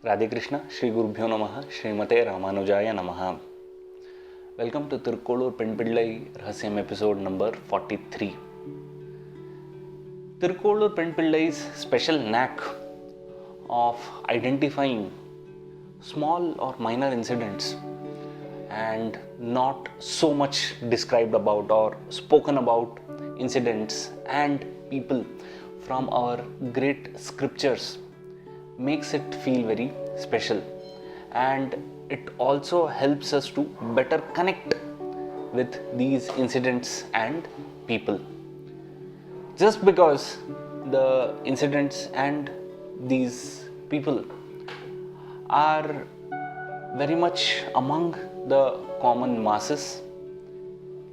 Radhe Krishna, Shri Gurubhyo Namaha, Srimate Ramanujaya Namaha. Welcome to Thirukkolur Penpillai Rahasyam episode number 43. Thirukkolur Penpillai's special knack of identifying small or minor incidents and not so much described about or spoken about incidents and people from our great scriptures makes it feel very special, and it also helps us to better connect with these incidents and people. Just because the incidents and these people are very much among the common masses,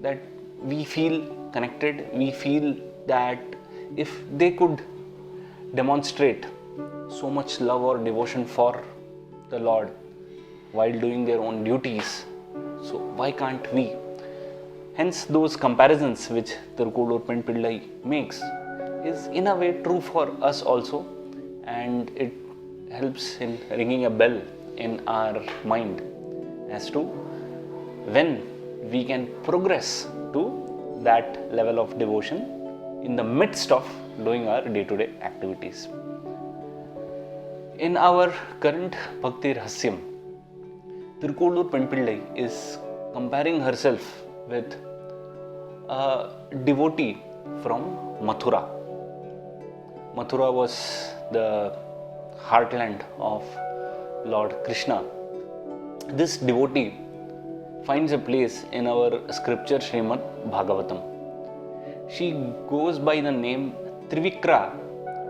that we feel connected, we feel that if they could demonstrate so much love or devotion for the Lord while doing their own duties, so why can't we? Hence those comparisons which Thirukkolur Penpillai makes is in a way true for us also, and it helps in ringing a bell in our mind as to when we can progress to that level of devotion in the midst of doing our day-to-day activities. In our current Bhakti Rahasyam, Thirukkolur Penpillai is comparing herself with a devotee from Mathura. Mathura was the heartland of Lord Krishna. This devotee finds a place in our scripture Srimad Bhagavatam. She goes by the name Trivikra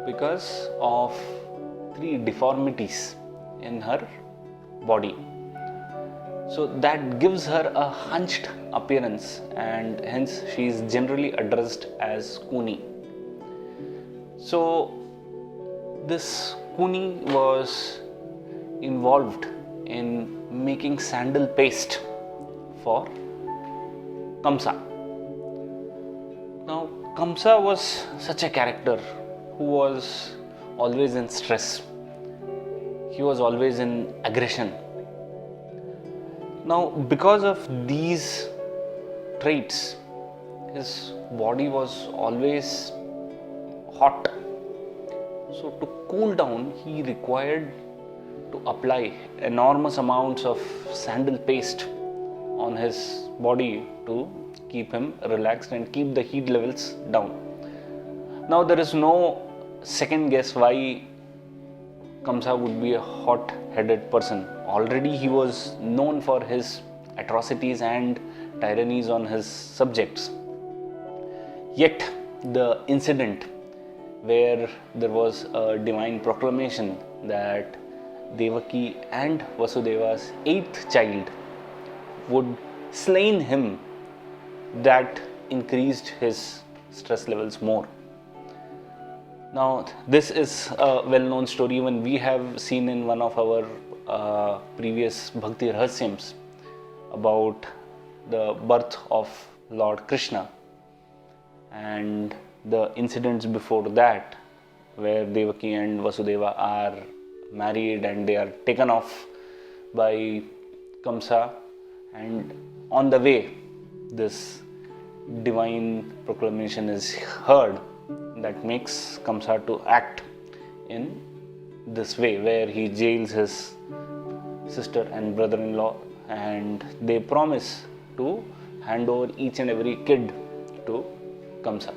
because of 3 deformities in her body. So that gives her a hunched appearance, and hence she is generally addressed as Kooni. So this Kooni was involved in making sandal paste for Kamsa. Now Kamsa was such a character who was always in stress. He was always in aggression. Now, because of these traits, his body was always hot. So, to cool down, he required to apply enormous amounts of sandal paste on his body to keep him relaxed and keep the heat levels down. Now, there is no second guess why Kamsa would be a hot-headed person. Already he was known for his atrocities and tyrannies on his subjects. Yet the incident where there was a divine proclamation that Devaki and Vasudeva's 8th child would slain him, that increased his stress levels more. Now, this is a well-known story. Even we have seen in one of our previous Bhakti Rahasyams about the birth of Lord Krishna and the incidents before that, where Devaki and Vasudeva are married and they are taken off by Kamsa, and on the way this divine proclamation is heard that makes Kamsa to act in this way, where he jails his sister and brother-in-law, and they promise to hand over each and every kid to Kamsa.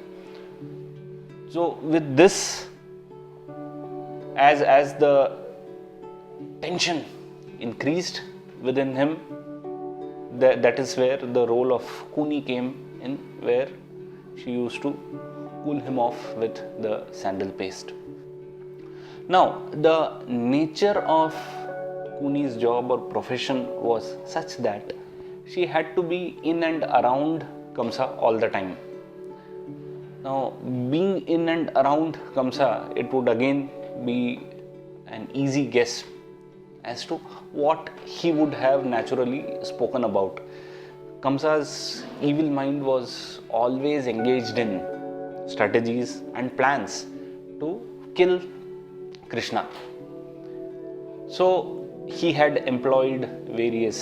So with this, as the tension increased within him, that is where the role of Kooni came in, where she used to cool him off with the sandal paste. Now, the nature of Kooni's job or profession was such that she had to be in and around Kamsa all the time. Now, being in and around Kamsa, it would again be an easy guess as to what he would have naturally spoken about. Kamsa's evil mind was always engaged in strategies and plans to kill Krishna. So he had employed various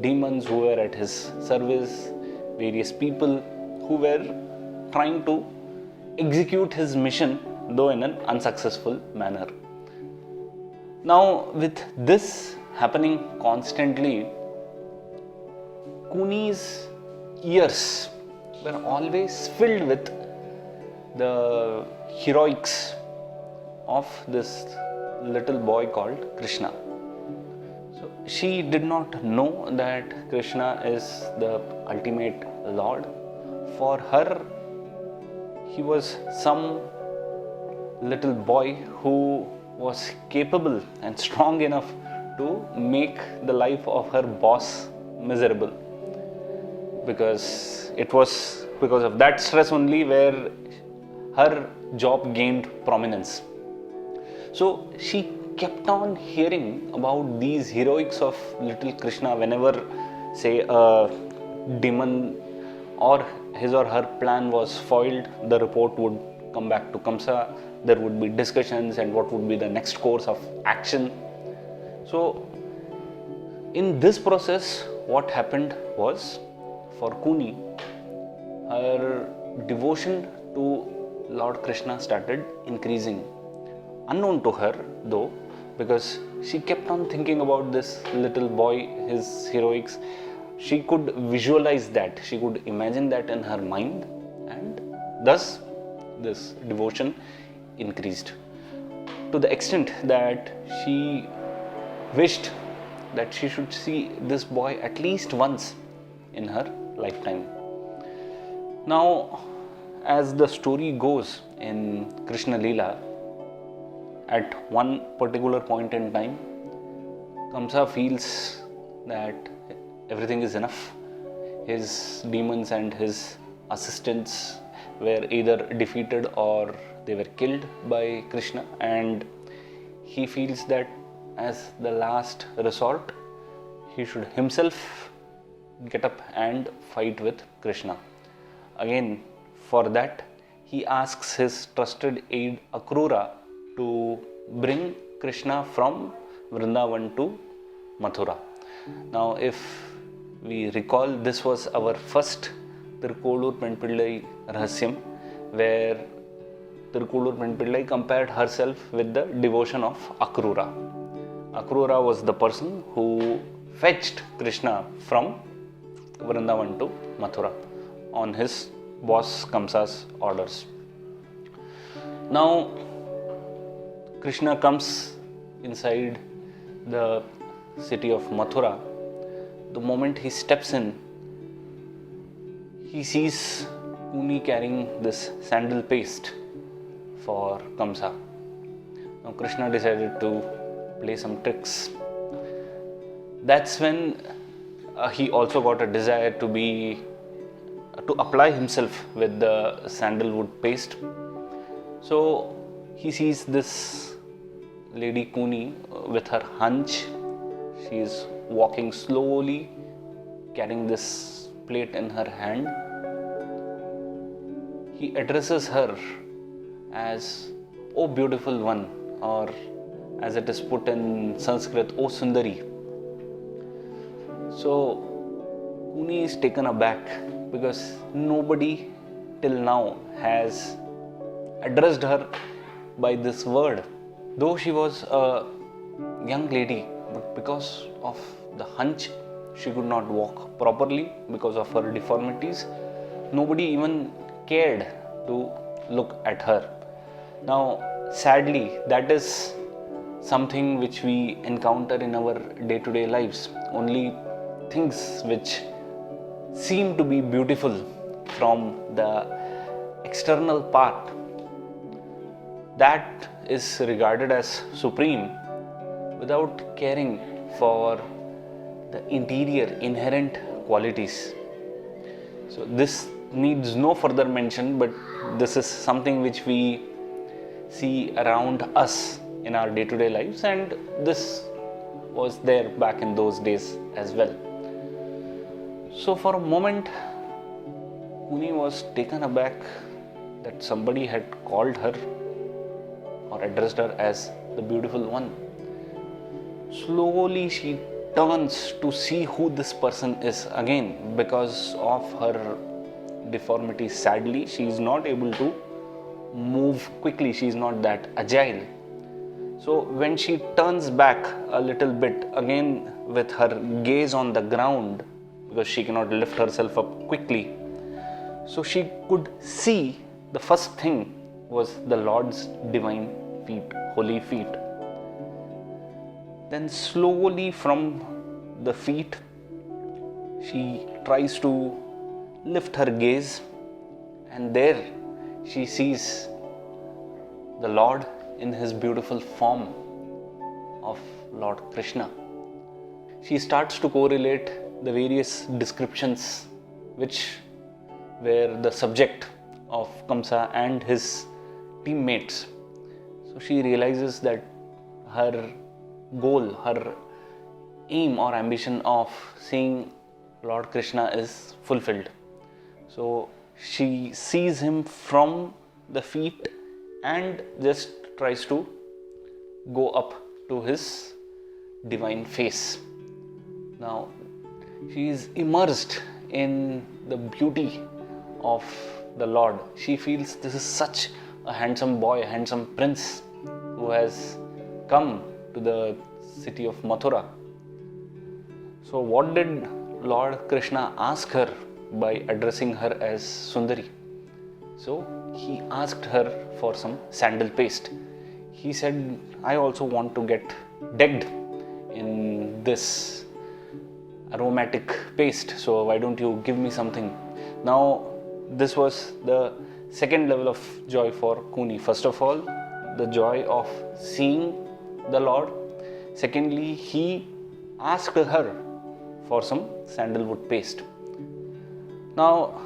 demons who were at his service, various people who were trying to execute his mission, though in an unsuccessful manner. Now, with this happening constantly, Kooni's ears were always filled with the heroics of this little boy called Krishna. So she did not know that Krishna is the ultimate Lord. For her, he was some little boy who was capable and strong enough to make the life of her boss miserable, because it was because of that stress only where her job gained prominence. So she kept on hearing about these heroics of little Krishna. Whenever, say, a demon or his or her plan was foiled, the report would come back to Kamsa. There would be discussions and what would be the next course of action. So in this process, what happened was, for Kooni, her devotion to Lord Krishna started increasing. Unknown to her though, because she kept on thinking about this little boy, his heroics. She could visualize that, she could imagine that in her mind, and thus this devotion increased to the extent that she wished that she should see this boy at least once in her lifetime. Now, as the story goes in Krishna Leela, at one particular point in time, Kamsa feels that everything is enough. His demons and his assistants were either defeated or they were killed by Krishna, and he feels that as the last resort, he should himself get up and fight with Krishna. Again, for that, he asks his trusted aide Akrura to bring Krishna from Vrindavan to Mathura. Now, if we recall, this was our first Thirukkolur Penpillai Rahasyam, where Thirukkolur Penpillai compared herself with the devotion of Akrura. Akrura was the person who fetched Krishna from Vrindavan to Mathura on his boss Kamsa's orders. Now, Krishna comes inside the city of Mathura. The moment he steps in, he sees Kooni carrying this sandal paste for Kamsa. Now, Krishna decided to play some tricks. That's when he also got a desire to apply himself with the sandalwood paste. So he sees this lady Kooni with her hunch. She is walking slowly, carrying this plate in her hand. He addresses her as, "Oh beautiful one," or as it is put in Sanskrit, "Oh Sundari." So Kooni is taken aback, because nobody till now has addressed her by this word. Though she was a young lady, but because of the hunch, she could not walk properly because of her deformities. Nobody even cared to look at her. Now, sadly, that is something which we encounter in our day-to-day lives. Only things which seem to be beautiful from the external part, that is regarded as supreme, without caring for the interior inherent qualities. So this needs no further mention, but this is something which we see around us in our day-to-day lives, and this was there back in those days as well. So for a moment, Kooni was taken aback that somebody had called her or addressed her as the beautiful one. slowly she turns to see who this person is. Again, because of her deformity, sadly, she is not able to move quickly. She is not that agile. So when she turns back a little bit, again with her gaze on the ground, because she cannot lift herself up quickly, so she could see the first thing was the Lord's divine feet, holy feet. Then slowly from the feet, she tries to lift her gaze, and there she sees the Lord in his beautiful form of Lord Krishna. She starts to correlate the various descriptions which were the subject of Kamsa and his teammates. So she realizes that her goal, her aim or ambition of seeing Lord Krishna is fulfilled. So she sees him from the feet and just tries to go up to his divine face. Now she is immersed in the beauty of the Lord. She feels this is such a handsome boy, a handsome prince who has come to the city of Mathura. So what did Lord Krishna ask her by addressing her as Sundari? So he asked her for some sandal paste. He said, I also want to get decked in this aromatic paste, so why don't you give me something? Now this was the second level of joy for Kooni. First of all, the joy of seeing the Lord. Secondly, he asked her for some sandalwood paste. Now,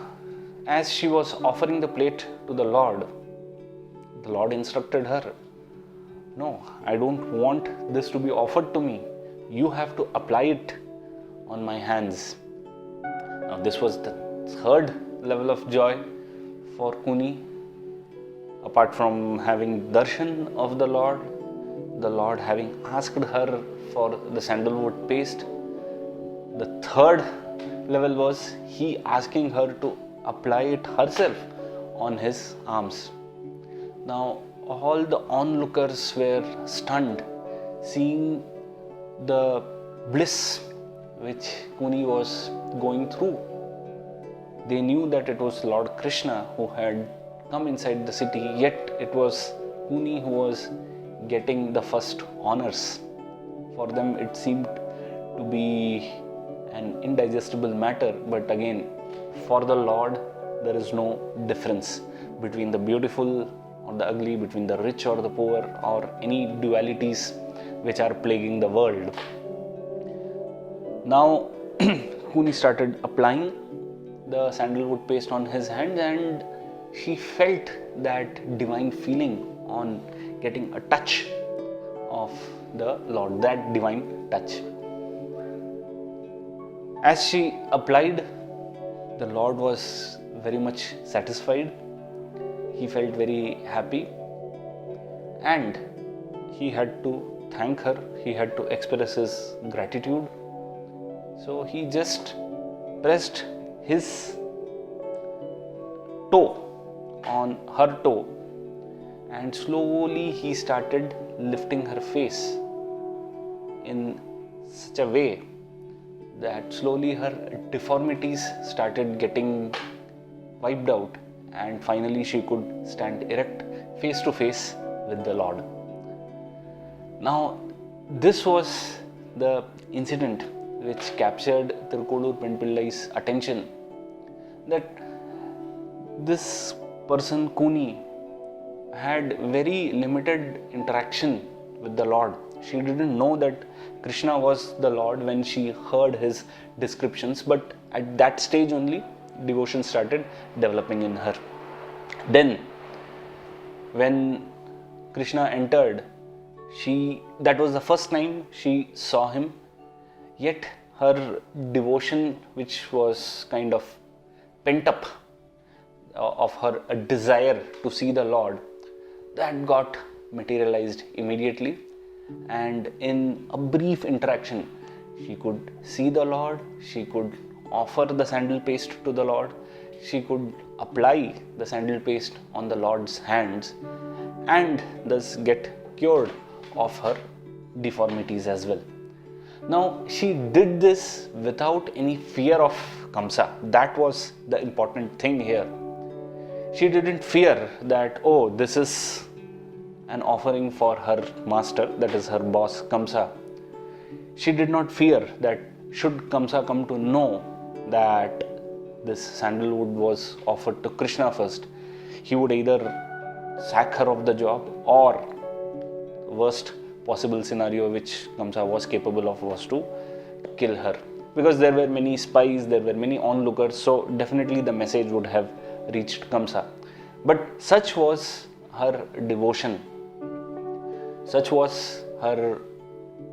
as she was offering the plate to the Lord instructed her, no, I don't want this to be offered to me. You have to apply it on my hands. Now, this was the third level of joy for Kooni. Apart from having darshan of the Lord having asked her for the sandalwood paste, the third level was he asking her to apply it herself on his arms. Now all the onlookers were stunned, seeing the bliss which Kooni was going through. They knew that it was Lord Krishna who had come inside the city, yet it was Kooni who was getting the first honors. For them it seemed to be an indigestible matter, but again, for the Lord there is no difference between the beautiful or the ugly, between the rich or the poor, or any dualities which are plaguing the world. Now Kooni started applying the sandalwood paste on his hands, and she felt that divine feeling on getting a touch of the Lord, that divine touch. As she applied, the Lord was very much satisfied. He felt very happy, and he had to thank her. He had to express his gratitude. So he just pressed his toe on her toe, and slowly he started lifting her face in such a way that slowly her deformities started getting wiped out, and finally she could stand erect face to face with the Lord. Now this was the incident which captured Thirukkolur Penpillai's attention, that this person Kooni had very limited interaction with the Lord. She didn't know that Krishna was the Lord when she heard his descriptions, but at that stage only devotion started developing in her. Then when Krishna entered, that was the first time she saw him, yet her devotion, which was kind of pent up of her a desire to see the Lord, that got materialized immediately, and in a brief interaction, she could see the Lord, she could offer the sandal paste to the Lord, she could apply the sandal paste on the Lord's hands, and thus get cured of her deformities as well. Now, she did this without any fear of Kamsa. That was the important thing here. She didn't fear that, oh, this is an offering for her master, that is her boss Kamsa. She did not fear that should Kamsa come to know that this sandalwood was offered to Krishna first, he would either sack her of the job, or worst possible scenario which Kamsa was capable of was to kill her. Because there were many spies, there were many onlookers, so definitely the message would have reached Kamsa. But such was her devotion, such was her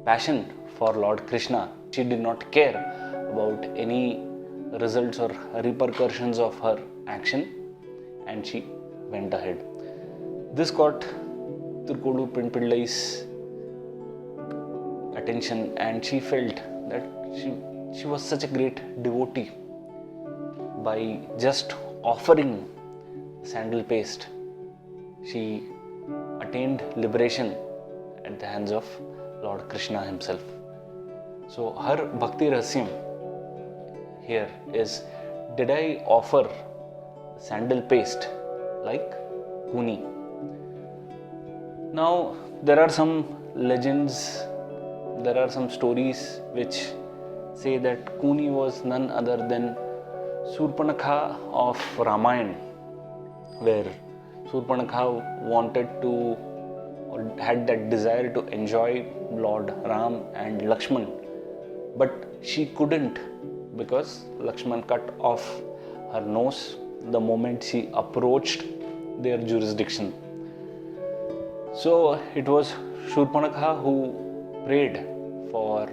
passion for Lord Krishna. She did not care about any results or repercussions of her action, and she went ahead. This got Thirukkolur Penpillai's attention, and she felt that she was such a great devotee. By just offering sandal paste, she attained liberation at the hands of Lord Krishna himself. So her Bhakti Rahasyam here is, did I offer sandal paste like Kooni? Now, there are some legends, there are some stories which say that Kooni was none other than Surpanakha of Ramayana, where Surpanakha wanted to, or had that desire to enjoy Lord Ram and Lakshman, but she couldn't because Lakshman cut off her nose the moment she approached their jurisdiction. So it was Surpanakha who prayed for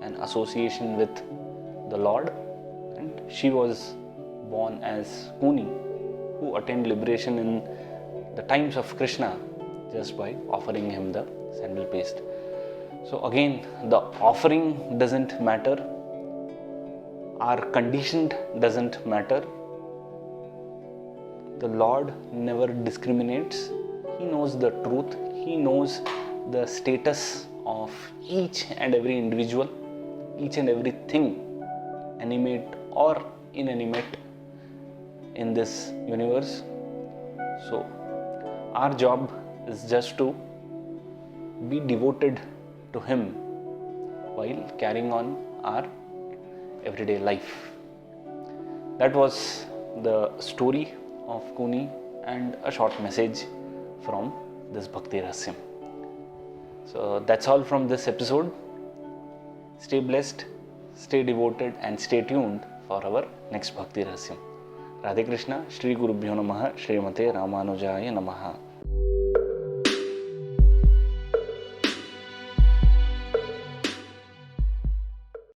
an association with the Lord, and she was born as Kooni, who attained liberation in the times of Krishna just by offering him the sandal paste. So again, the offering doesn't matter, our condition doesn't matter. The Lord never discriminates. He knows the truth. He knows the status of each and every individual, each and everything, animate or inanimate, in this universe. So our job is just to be devoted to Him while carrying on our everyday life. That was the story of Kooni and a short message from this Bhakti Rahasyam. So that's all from this episode. Stay blessed, stay devoted, and stay tuned for our next Bhakti Rahasyam. Radhe Krishna, Shri Gurubhyo Namaha, Srimate Ramanujaya Namaha.